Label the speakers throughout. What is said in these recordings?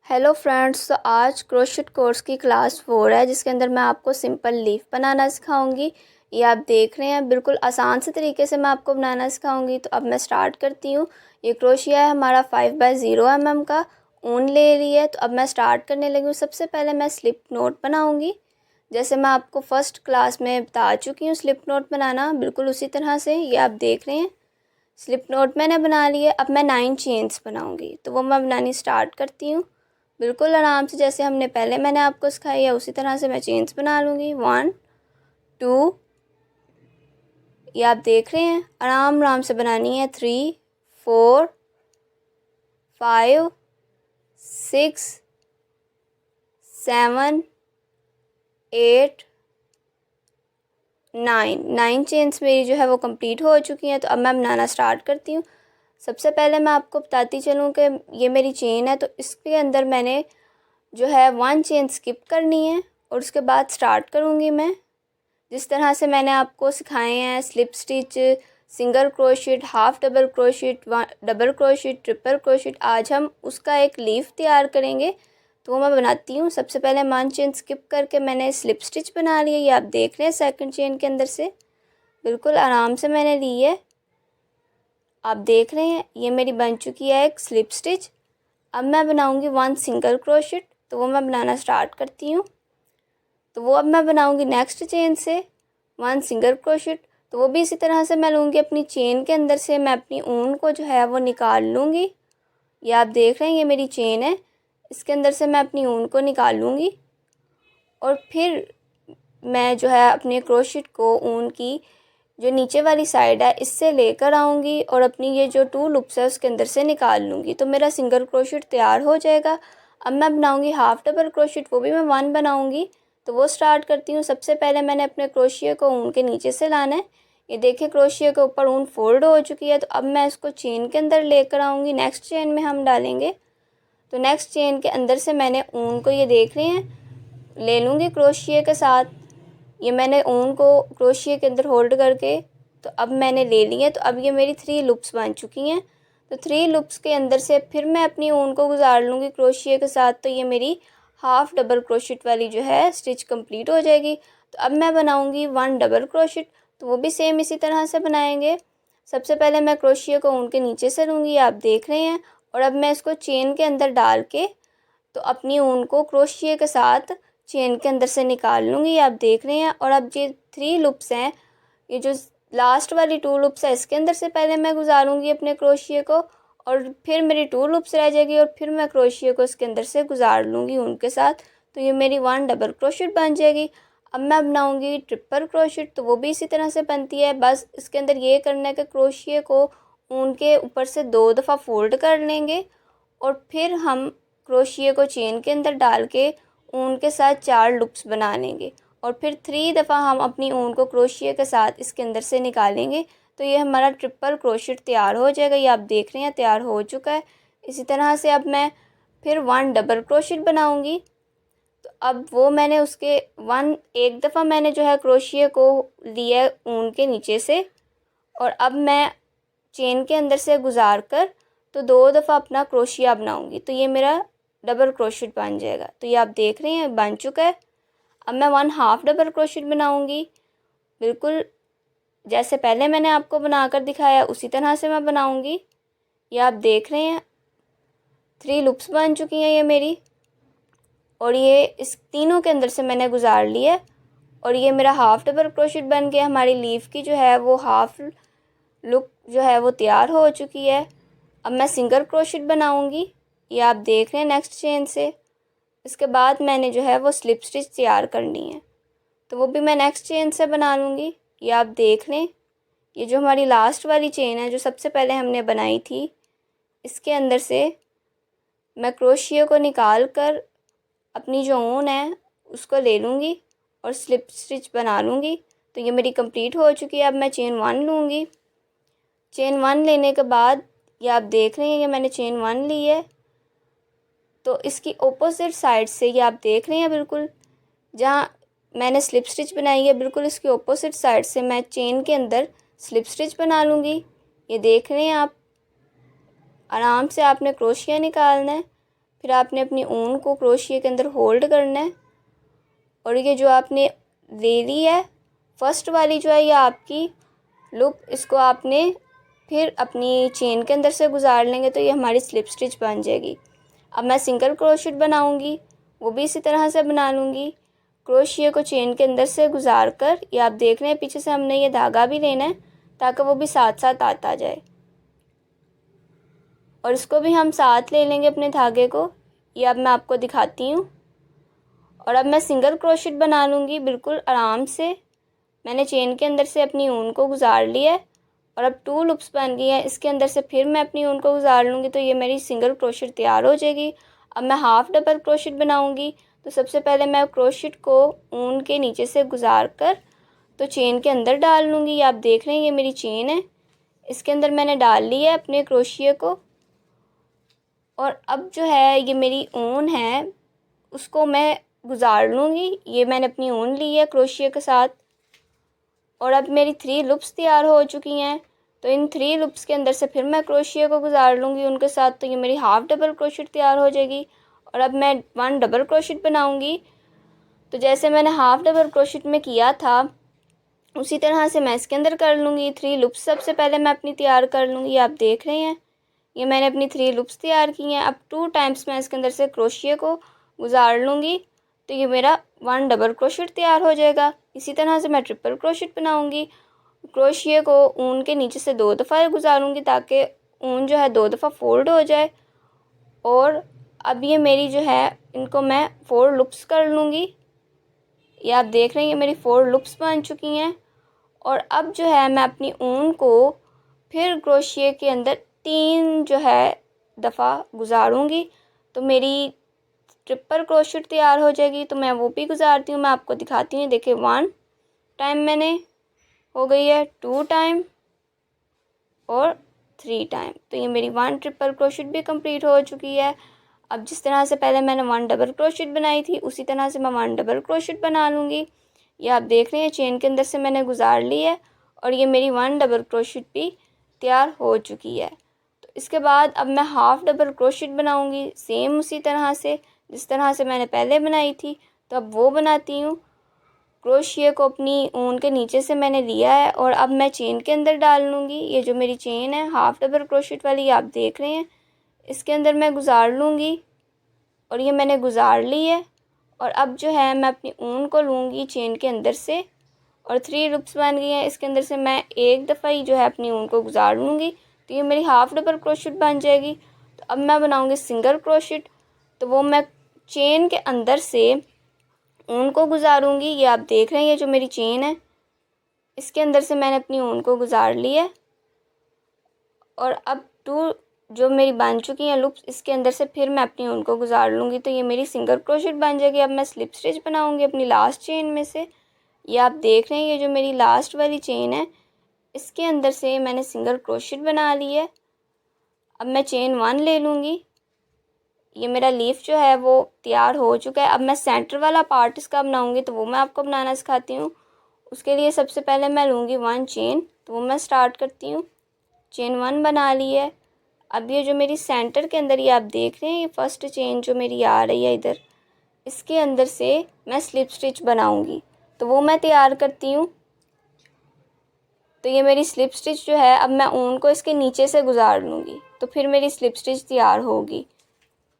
Speaker 1: Hello friends, तो आज crochet course की क्लास 4 है जिसके अंदर मैं आपको सिंपल लीफ बनाना सिखाऊंगी। ये आप देख रहे हैं, बिल्कुल आसान से तरीके से मैं आपको बनाना सिखाऊंगी। तो अब मैं स्टार्ट करती हूँ। ये क्रोशिया है हमारा 5x0 mm का, ऊन ले लिया है। तो अब मैं स्टार्ट करने लगी हूँ। सबसे पहले मैं स्लिप नोट बनाऊँगी, जैसे मैं आपको फर्स्ट क्लास में बता चुकी हूँ स्लिप नोट बनाना, बिल्कुल उसी तरह से। ये आप देख रहे हैं स्लिप नोट मैंने बना लिया। अब मैं 9 चेन्स बनाऊँगी, तो वो मैं बनानी स्टार्ट करती हूँ। बिल्कुल आराम से, जैसे मैंने आपको सिखाई है उसी तरह से मैं चेन्स बना लूँगी। 1 2, ये आप देख रहे हैं, आराम आराम से बनानी है। 3 4 5 6 7 8 9 चेन्स मेरी जो है वो कंप्लीट हो चुकी हैं। तो अब मैं बनाना स्टार्ट करती हूँ। सबसे पहले मैं आपको बताती चलूँ कि ये मेरी चेन है, तो इसके अंदर मैंने जो है 1 चेन स्किप करनी है और उसके बाद स्टार्ट करूँगी मैं। जिस तरह से मैंने आपको सिखाए हैं slip stitch, single crochet, half double crochet, double crochet, triple crochet, आज हम उसका एक लीफ तैयार करेंगे। तो वो मैं बनाती हूँ। सबसे पहले 1 चेन स्किप करके मैंने स्लिप स्टिच बना लिया। ये आप देख रहे हैं सेकंड चेन के अंदर से बिल्कुल आराम से मैंने ली है। आप देख रहे हैं ये मेरी बन चुकी है एक स्लिप स्टिच। अब मैं बनाऊँगी 1 सिंगल क्रोशिट, तो वो मैं बनाना स्टार्ट करती हूँ। तो वो अब मैं बनाऊँगी नेक्स्ट चेन से 1 सिंगल क्रोशिट। तो वो भी इसी तरह से मैं लूँगी अपनी चेन के अंदर से, मैं अपनी ऊन को जो है वो निकाल लूँगी। ये आप देख रहे हैं ये मेरी चेन है, इसके अंदर से मैं अपनी ऊन को निकाल लूँगी और फिर मैं जो है अपने क्रोशिट को ऊन की जो नीचे वाली साइड है इससे लेकर आऊँगी और अपनी ये जो 2 लूप्स है उसके अंदर से निकाल लूँगी। तो मेरा सिंगल क्रोशिट तैयार हो जाएगा। अब मैं बनाऊँगी हाफ डबल क्रोशिट, वो भी मैं 1 बनाऊँगी। तो वो स्टार्ट करती हूँ। सबसे पहले मैंने अपने क्रोशिया को ऊन के नीचे से लाना है। ये देखिए क्रोशिया के ऊपर ऊन फोल्ड हो चुकी है। तो अब मैं इसको चेन के अंदर लेकर आऊँगी, नेक्स्ट चेन में हम डालेंगे। तो नेक्स्ट चेन के अंदर से मैंने ऊन को, ये देख रहे हैं, ले लूँगी क्रोशिया के साथ। ये मैंने ऊन को क्रोशिया के अंदर होल्ड करके तो अब मैंने ले ली है। तो अब ये मेरी 3 लूप्स बन चुकी हैं। तो 3 लूप्स के अंदर से फिर मैं अपनी ऊन को गुजार लूँगी क्रोशिया के साथ। तो ये मेरी हाफ डबल क्रोशिट वाली जो है स्टिच कंप्लीट हो जाएगी। तो अब मैं बनाऊँगी 1 डबल क्रोशिट, तो वो भी सेम इसी तरह से बनाएंगे। सबसे पहले मैं क्रोशिया को ऊन के नीचे से लूँगी, आप देख रहे हैं, और अब मैं इसको चेन के अंदर डाल के तो अपनी ऊन को क्रोशिया के साथ चेन के अंदर से निकाल लूँगी, आप देख रहे हैं। और अब ये 3 लूप्स हैं, ये जो लास्ट वाली 2 लूप्स है इसके अंदर से पहले मैं गुजारूंगी अपने क्रोशिया को, और फिर मेरी 2 लूप्स रह जाएगी और फिर मैं क्रोशिया को इसके अंदर से गुजार लूँगी उनके साथ। तो ये मेरी 1 डबल क्रोशिट बन जाएगी। अब मैं बनाऊँगी ट्रिपल क्रोशिट, तो वो भी इसी तरह से बनती है। बस इसके अंदर ये करना है कि क्रोशिया को ऊन के ऊपर से 2 दफ़ा फोल्ड कर लेंगे और फिर हम क्रोशिया को चेन के अंदर डाल के ऊन के साथ 4 लूप्स बना लेंगे और फिर 3 दफ़ा हम अपनी ऊन को क्रोशिया के साथ इसके अंदर से निकालेंगे। तो ये हमारा ट्रिपल क्रोशिट तैयार हो जाएगा। ये आप देख रहे हैं तैयार हो चुका है। इसी तरह से अब मैं फिर 1 डबल क्रोशिट बनाऊंगी। तो अब वो मैंने उसके एक दफ़ा मैंने जो है क्रोशिया को लिया ऊन के नीचे से और अब मैं चेन के अंदर से गुजार कर तो 2 दफ़ा अपना क्रोशिया बनाऊंगी। तो ये मेरा डबल क्रोशिट बन जाएगा। तो ये आप देख रहे हैं बन चुका है। अब मैं 1 हाफ डबल क्रोशिट बनाऊंगी, बिल्कुल जैसे पहले मैंने आपको बनाकर दिखाया उसी तरह से मैं बनाऊंगी। ये आप देख रहे हैं 3 लूप्स बन चुकी हैं ये मेरी, और ये इस तीनों के अंदर से मैंने गुजार लिया और ये मेरा हाफ डबल क्रोशिट बन गया। हमारी लीफ की जो है वो हाफ लुक जो है वो तैयार हो चुकी है। अब मैं सिंगल क्रोशिट बनाऊंगी, ये आप देख रहे हैं नेक्स्ट चेन से। इसके बाद मैंने जो है वो स्लिप स्टिच तैयार करनी है, तो वो भी मैं नेक्स्ट चेन से बना लूँगी। ये आप देख लें, ये जो हमारी लास्ट वाली चेन है जो सबसे पहले हमने बनाई थी, इसके अंदर से मैं क्रोशिया को निकाल कर अपनी जो ऊन है उसको ले लूँगी और स्लिप स्टिच बना लूँगी। तो ये मेरी कंप्लीट हो चुकी है। अब मैं चेन 1 लूँगी। चेन 1 लेने के बाद ये आप देख रहे हैं, ये मैंने चेन 1 ली है। तो इसकी ओपोजिट साइड से ये आप देख रहे हैं, बिल्कुल जहाँ मैंने स्लिप स्टिच बनाई है बिल्कुल इसकी ओपोजिट साइड से मैं चेन के अंदर स्लिप स्टिच बना लूँगी। ये देख रहे हैं आप, आराम से आपने क्रोशिया निकालना है। फिर आपने अपनी ऊन को क्रोशिया के अंदर होल्ड करना है और ये जो आपने ले ली है फर्स्ट वाली जो है ये आपकी लूप, इसको आपने फिर अपनी चेन के अंदर से गुजार लेंगे तो ये हमारी स्लिप स्टिच बन जाएगी। अब मैं सिंगल क्रोशेट बनाऊंगी, वो भी इसी तरह से बना लूँगी। क्रोशिया को चेन के अंदर से गुजार कर, ये आप देख रहे हैं पीछे से हमने ये धागा भी लेना है ताकि वो भी साथ साथ आता जाए, और इसको भी हम साथ ले लेंगे अपने धागे को। ये अब मैं आपको दिखाती हूँ। और अब मैं सिंगल क्रोशेट बना लूँगी बिल्कुल आराम से। मैंने चेन के अंदर से अपनी ऊन को गुजार लिया है और अब 2 लूप्स बन गई हैं। इसके अंदर से फिर मैं अपनी ऊन को गुजार लूँगी तो ये मेरी सिंगल क्रोशेट तैयार हो जाएगी। अब मैं हाफ़ डबल क्रोशेट बनाऊँगी। तो सबसे पहले मैं क्रोशेट को ऊन के नीचे से गुजार कर तो चेन के अंदर डाल लूँगी। ये आप देख रहे हैं ये मेरी चेन है, इसके अंदर मैंने डाल लिया है अपने क्रोशिया को। और अब जो है ये मेरी ऊन है उसको मैं गुजार लूँगी। ये मैंने अपनी ऊन ली है क्रोशिया के साथ और अब मेरी 3 लूप्स तैयार हो चुकी हैं। तो इन 3 लूप्स के अंदर से फिर मैं क्रोशिया को गुजार लूँगी उनके साथ, तो ये मेरी हाफ़ डबल क्रोशेट तैयार हो जाएगी। और अब मैं 1 डबल क्रोशेट बनाऊँगी। तो जैसे मैंने हाफ़ डबल क्रोशेट में किया था उसी तरह से मैं इसके अंदर कर लूँगी। 3 लूप्स सबसे पहले मैं अपनी तैयार कर लूँगी। आप देख रहे हैं ये मैंने अपनी 3 लूप्स तैयार की हैं। अब 2 टाइम्स मैं इसके अंदर से क्रोशिया को गुजार लूँगी तो ये मेरा 1 डबल क्रोशेट तैयार हो जाएगा। इसी तरह से मैं ट्रिपल क्रोशेट बनाऊँगी। क्रोशिया को ऊन के नीचे से 2 दफ़ा गुजारूँगी ताकि ऊन जो है 2 दफ़ा फोल्ड हो जाए। और अब ये मेरी जो है इनको मैं 4 लूप्स कर लूँगी। ये आप देख रहे हैं ये मेरी 4 लूप्स बन चुकी हैं। और अब जो है मैं अपनी ऊन को फिर क्रोशिया के अंदर 3 जो है दफ़ा गुजारूँगी तो मेरी ट्रिपल क्रोशेट तैयार हो जाएगी। तो मैं वो भी गुजारती हूँ, मैं आपको दिखाती हूँ। देखिए 1 टाइम मैंने हो गई है, 2 टाइम और 3 टाइम। तो ये मेरी 1 ट्रिपल क्रोशेट भी कंप्लीट हो चुकी है। अब जिस तरह से पहले मैंने 1 डबल क्रोशेट बनाई थी उसी तरह से मैं 1 डबल क्रोशेट बना लूँगी। ये आप देख रहे हैं चेन के अंदर से मैंने गुजार ली है और ये मेरी 1 डबल क्रोशेट भी तैयार हो चुकी है। तो इसके बाद अब मैं हाफ़ डबल क्रोशेट बनाऊँगी सेम उसी तरह से जिस तरह से मैंने पहले बनाई थी। तो अब वो बनाती हूँ। क्रोशिया को अपनी ऊन के नीचे से मैंने लिया है और अब मैं चेन के अंदर डाल लूँगी। ये जो मेरी चेन है हाफ़ डबल क्रोशेट वाली आप देख रहे हैं, इसके अंदर मैं गुजार लूँगी और ये मैंने गुजार ली है। और अब जो है मैं अपनी ऊन को लूँगी चेन के अंदर से और 3 लूप्स बन गई हैं। इसके अंदर से मैं एक दफ़ा ही जो है अपनी ऊन को गुजार लूँगी तो ये मेरी हाफ़ डबल क्रोशेट बन जाएगी। तो अब मैं बनाऊँगी सिंगल क्रोशेट, तो वो मैं चेन के अंदर से ऊन को गुजारूँगी। ये आप देख रहे हैं ये जो मेरी चेन है इसके अंदर से मैंने अपनी ऊन को गुजार ली है और अब 2 जो मेरी बन चुकी हैं लूप्स इसके अंदर से फिर मैं अपनी ऊन को गुजार लूँगी तो ये मेरी सिंगल क्रोशेट बन जाएगी। अब मैं स्लिप स्टिच बनाऊँगी अपनी लास्ट चेन में से। ये आप देख रहे हैं ये जो मेरी लास्ट वाली चेन है इसके अंदर से मैंने सिंगल क्रोशेट बना ली है। अब मैं चेन 1 ले लूँगी। ये मेरा लीफ जो है वो तैयार हो चुका है। अब मैं सेंटर वाला पार्ट इसका बनाऊँगी तो वो मैं आपको बनाना सिखाती हूँ। उसके लिए सबसे पहले मैं लूँगी 1 चेन, तो वो मैं स्टार्ट करती हूँ। चेन 1 बना ली है। अब ये जो मेरी सेंटर के अंदर ये आप देख रहे हैं ये फर्स्ट चेन जो मेरी आ रही है इधर, इसके अंदर से मैं स्लिप स्टिच बनाऊँगी तो वो मैं तैयार करती हूँ। तो ये मेरी स्लिप स्टिच जो है अब मैं ऊन को इसके नीचे से गुजार लूँगी तो फिर मेरी स्लिप स्टिच तैयार होगी।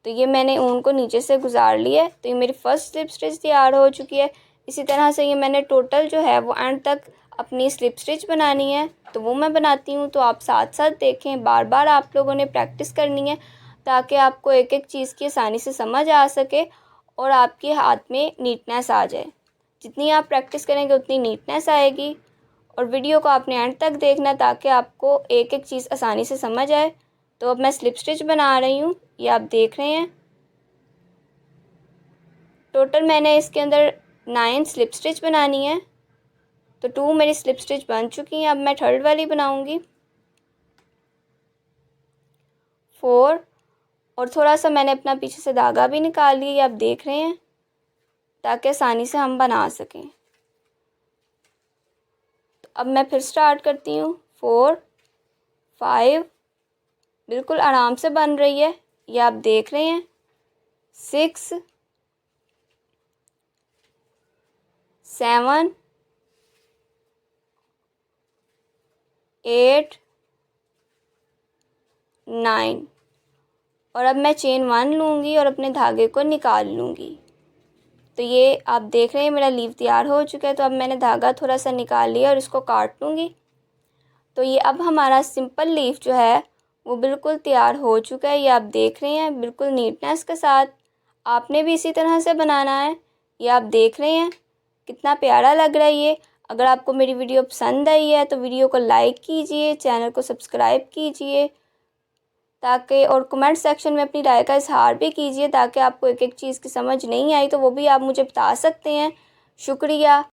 Speaker 1: तो ये मैंने ऊन को नीचे से गुजार लिया है तो ये मेरी फर्स्ट स्लिप स्टिच तैयार हो चुकी है। इसी तरह से ये मैंने टोटल जो है वो एंड तक अपनी स्लिप स्टिच बनानी है तो वो मैं बनाती हूँ। तो आप साथ साथ देखें, बार बार आप लोगों ने प्रैक्टिस करनी है ताकि आपको एक एक चीज़ की आसानी से समझ आ सके और आपके हाथ में नीटनेस आ जाए। जितनी आप प्रैक्टिस करेंगे उतनी नीटनेस आएगी। और वीडियो को आपने एंड तक देखना ताकि आपको एक एक चीज़ आसानी से समझ आए। तो अब मैं स्लिप स्टिच बना रही हूँ, ये आप देख रहे हैं। टोटल मैंने इसके अंदर 9 स्लिप स्टिच बनानी है तो 2 मेरी स्लिप स्टिच बन चुकी हैं। अब मैं थर्ड वाली बनाऊंगी 4 और थोड़ा सा मैंने अपना पीछे से धागा भी निकाल लिया, ये आप देख रहे हैं, ताकि आसानी से हम बना सकें। तो अब मैं फिर स्टार्ट करती हूँ 4 5, बिल्कुल आराम से बन रही है, ये आप देख रहे हैं। 6 7 8 9। और अब मैं चेन 1 लूँगी और अपने धागे को निकाल लूँगी। तो ये आप देख रहे हैं मेरा लीव तैयार हो चुका है। तो अब मैंने धागा थोड़ा सा निकाल लिया और इसको काट लूँगी। तो ये अब हमारा सिंपल लीफ जो है वो बिल्कुल तैयार हो चुका है। ये आप देख रहे हैं बिल्कुल नीटनेस के साथ। आपने भी इसी तरह से बनाना है। ये आप देख रहे हैं कितना प्यारा लग रहा है ये। अगर आपको मेरी वीडियो पसंद आई है तो वीडियो को लाइक कीजिए, चैनल को सब्सक्राइब कीजिए ताकि, और कमेंट सेक्शन में अपनी राय का इजहार भी कीजिए ताकि आपको एक एक चीज़ की समझ नहीं आई तो वो भी आप मुझे बता सकते हैं। शुक्रिया।